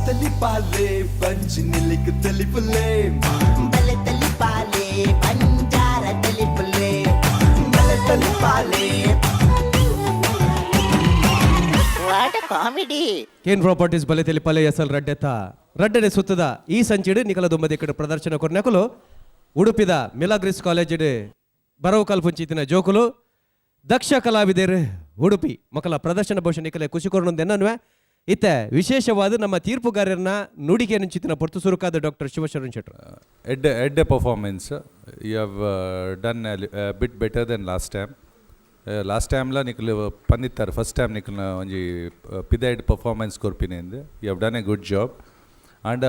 తలిపాలే పంచి నిలికి తలిపులే బల తలిపాలే పంజార తలిపులే బల తలిపాలే ವಾಟ್ ಕಾಮಿಡಿ ಕೇನ್ ಪ್ರಾಪರ್ಟೀಸ್ ಬಲೆ ತೆಲಿಪಲೆ ಎಸಲ್ ರಡ್ಡೆತ ರಡ್ಡನೆ ಸುತ್ತದ ಈ ಸಂಚಿಡು ನಿಕಲ ದುಂಬದ ಇಕ್ಕಡ ಪ್ರದರ್ಶನ ಕೊರ್ನಕಲು ಉಡುಪಿದ ಮಿಲಾಗ್ರಿಸ್ ಕಾಲೇಜಿಡ್ ಬರವು ಕಲ್ಪುಂಚಿತಿನ ಜೋಕುಲು ದಕ್ಷ ಕಲಾವಿದರು ಉಡುಪಿ ಮಕ್ಕಳ ಪ್ರದರ್ಶನ ಬಹುಶಃ ನಿಕಲೆ ಖುಷಿ ಕೊರೊಂದೆನ್ನನ್ವೆ ಇತ್ತೆ ವಿಶೇಷವಾದ ನಮ್ಮ ತೀರ್ಪುಗಾರರನ್ನ ನುಡಿಗೆ ನುಂಚಿತಿನ ಪೊರ್ತು ಸುರುಕಾದ ಡಾಕ್ಟರ್ ಶಿವಶರಣ್ ಶೆಟ್ರು. ಎಡ್ಡೆ performance you have done bit better than last time. Last ಟೈಮ್ಲ ನಿಕಲು ಪಂದಿತ್ತಾರೆ ಫಸ್ಟ್ ಟೈಮ್ ನಿಕಲ್ನ ಒಂಜಿ ಪಿದೈಡ್ ಪರ್ಫಾರ್ಮೆನ್ಸ್ ಕೊರ್ಪಿನಿಂದ you have done a good job and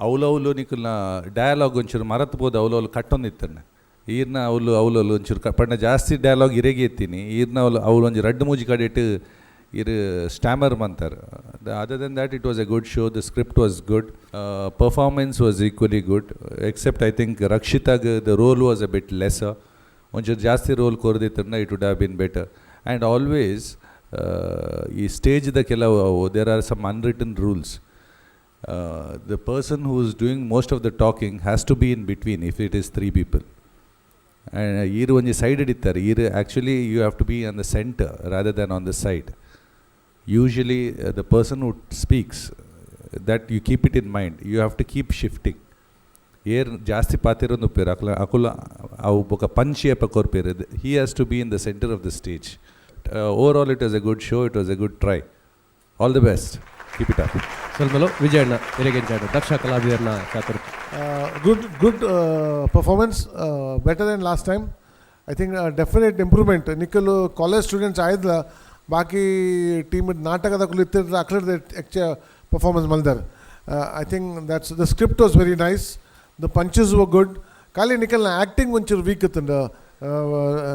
ಅವಲವಲು ನಿಕಲ್ನ ಡಯಲಾಗ್ ಒಂಚೂರು ಮರತ್ಬೋದು ಅವಲವಲು ಕಟ್ಟೊಂದಿತ್ತನೆ ಈರ್ನ ಅವಲು ಒಂಚೂರು ಪಂಡ ಜಾಸ್ತಿ ಡಯಲಾಗ್ ಇರೆಗೆ ಎತ್ತೀನಿ ಈರ್ನ ಅವಳು ಒಂಜಿ ರಡ್ಡು ಮೂಜಿ ಕಡೆಟ್ಟು ಇರು ಸ್ಟ್ಯಾಮರ್ ಅಂತಾರೆ. Other than that it was a good show, the script was good, performance was equally good except I think ರಕ್ಷಿತಾಗ್ the role was a bit lesser. ಒಂಚೂರು ಜಾಸ್ತಿ ರೋಲ್ ಕೊರದಿತ್ತಂದ್ರೆ it would have been better. And always ಈ ಸ್ಟೇಜ್ದ ಕೆಲವು there are some unwritten rules. The person who is doing most of the talking has to be in between if it is three people. And here only side edittar here actually you have to be on the center rather than on the side. Usually the person who speaks that you keep it in mind, you have to keep shifting. Here ಜಾಸ್ತಿ ಪಾತಿರೋದು ಪೇರು ಅಕುಲ ಅವು ಬೊಕ ಪಂಚಿಯಪ್ಪ ಕೊರ್ಪೇರು. He has to be in the center of the stage. Overall it was a good show, it was a good try. All the best. Keep it up. ಸ್ವಲ್ಪಲು ವಿಜಯಣ್ಣ ಎರೆಗೆಂಚಾಡು ದಕ್ಷ ಕಲಾವಿದರನ್ನ ಚಾತುರ್. Good performance, better than last time. I think definite improvement. ನಿಕ್ಕಲು college students ಆಯ್ದಲ್ಲ ಬಾಕಿ team ನಾಟಕದ ಕುಲಿತ್ತಿದ್ರೆ ಅಕ್ಲರ್ದೆ ಪರ್ಫಾರ್ಮೆನ್ಸ್ ಮಲ್ದಾರ್. I think that's the script was very nice, the punches were good. ಖಾಲಿ ನಿಕ್ಕಲ್ನ ಆ್ಯಕ್ಟಿಂಗ್ ಒಂಚೂರು ವೀಕ್ ಇತ್ತಂಡ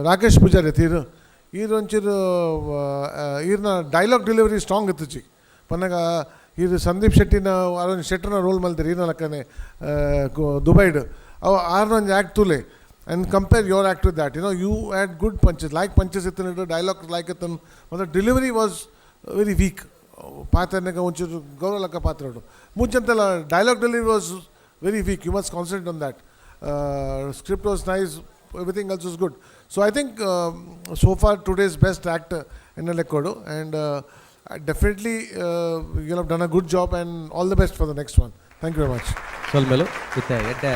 ರಾಕೇಶ್ ಪೂಜಾರಿ ತೀರು ಈರು ಒಂಚೂರು ಈರ್ನ ಡೈಲಾಗ್ ಡೆಲಿವರಿ ಸ್ಟ್ರಾಂಗ್ ಇತ್ತು ಚಿ ಪನ್ನಾಗ ಇದು ಸಂದೀಪ್ ಶೆಟ್ಟಿನ ಅರೊಂದು ಶೆಟ್ಟರ್ನ ರೋಲ್ ಮಲ್ತಾರೆ ಈರ್ನ ಲಕ್ಕನೆ ದುಬೈಡ್ ಅವು ಆರ್ನೊಂದು act ತುಲೆ and compare your act with that. You had good punches, like punches ittan, dialogue like ittan, but the delivery was very weak. Paatharnaga onchuru gauralaka paatradu munchantala dialogue delivery was very weak. You must concentrate on that. Script was nice, everything else was good. So I think so far today's best actor Ennalekkodu, and definitely you have done a good job, and all the best for the next one. Thank you very much. ಸ್ವಲ್ಪಲು ಇತ್ತೆ ಎಡ್ಡೆ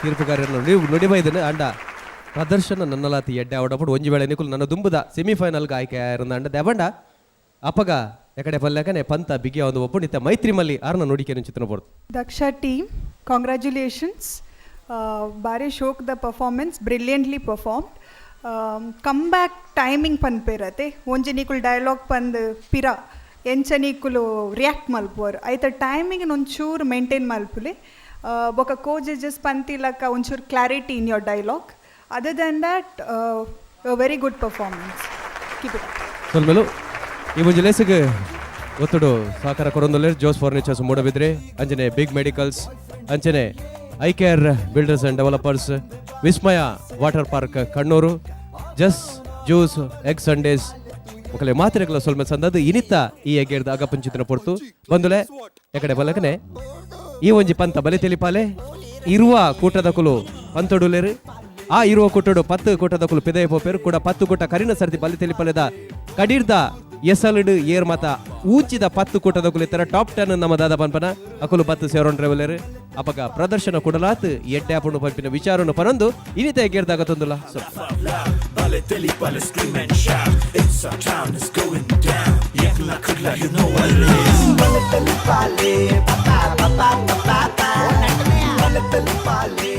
ತೀರ್ಪುಗಾರರನ್ನು ನುಡಿಬೈದನು ಅಂಡ ಪ್ರದರ್ಶನ ನನ್ನಲಾತಿ ಎಡ್ಡೆ ಅವಡಪಡು ಒಂಜಿ ವೇಳೆ ನಿಕುಲು ನನ್ನ ದುಂಬುದ ಸೆಮಿಫೈನಲ್ಗೆ ಆಯ್ಕೆ ಆயிருಂದ ಅಂಡ ದೆಬಂಡ ಅಪಗ ಎಕಡೆ ಪಲ್ಯಕನೆ ಪಂತ ಬಿಗಿಯ ಒಂದು ಒಪ್ಪುಣಿತ ಮೈತ್ರಿ ಮಲ್ಲಿ ಆರ್ನ ನುಡಿಕೆ ಚಿತ್ರ ಬರ್ತು. ದಕ್ಷ ಟೀಮ್, ಕಾಂಗ್ರ್ಯಾಚುಲೇಷನ್ಸ್. ಬಾರಿ ಶೋಕ್ the performance brilliantly performed. Come back timing ಪನ್ಪೇರತೆ ಒಂಜಿ ನಿಕುಲು ಡೈಲಾಗ್ ಪಂದ್ ಪಿರ ಎಂಚ ನಿಕುಲು ರಿಯಾಕ್ಟ್ ಮಲ್ಪುವರು ಐತ ಟೈಮಿಂಗ್ ಒಂಚೂರು ಮೇಂಟೈನ್ ಮಲ್ಪುಲೆ. ఒక co-judges పంతిలక onchur clarity in your dialogue. Other than that, a very good performance. Keep it up. ಸ್ವಲ್ಪಲು ಈ ಮುಂಜಿ ಲೇಸಿಗೆ ಒತ್ತುಡು ಸಹಕಾರ ಕೊರೊಂದೊಲೆ ಜೋಸ್ ಫರ್ನಿಚರ್ಸ್ ಮೂಡಬಿದ್ರೆ ಅಂಚನೆ ಬಿಗ್ ಮೆಡಿಕಲ್ಸ್ ಅಂಚನೆ I care builders and developers, Vismaya water park Kannur, ಜಸ್ ಜ್ಯೂಸ್ ಎಗ್ ಸಂಡೇಸ್ ఒకలే మాత్రకల ಸ್ವಲ್ಪ ಸಂದದ ಇನಿತ್ತ ಈ ಎಗೆರ್ದ ಅಗಪಂಚಿತನ ಪೊರ್ತು ಬಂದುಲೆ ಎಕಡೆ ಬಲಕನೆ ಈ ಒಂಜಿ ಪಂತ ಬಲೆ ತೆಲಿಪಾಲೆ ಇರುವ ಕೂಟದಕುಲು ಪಂತೊಡುಲೇರು ಆ ಇರುವ ಕೂಟಡು 10 ಕೂಟದಕುಲು ಪಿದಯ ಪೋಪೇರು ಕೂಡ 10 ಕೂಟ ಕರಿನ ಸರ್ತಿ ಬಲೆ ತೆಲಿಪಾಲೆದ ಕಡಿರ್ದ ಎಸಲಡು ಏರ್ ಮತ ಊಚಿದ 10 ಕೂಟದಕುಲು ಇತರ ಟಾಪ್ 10 ನಮ್ಮ ದಾದ ಪನ್ಪನ ಅಕುಲು 10 ಸೇರೋನ್ ಟ್ರಾವೆಲರ್ ಅಪಗ ಪ್ರದರ್ಶನ ಕೊಡಲಾತ್ ಎಡ್ಡೆ ಅಪುಂಡು ಪಂಪಿನ ವಿಚಾರನು ಪನಂದು ಇನಿತ ಎಗೆರ್ದಾಗ ತಂದುಲ bale telipale scream and shout, it's our town, it's going down, yakla kudla you know what it is. Bale telipale pa pa pa pa pa pa, bale telipale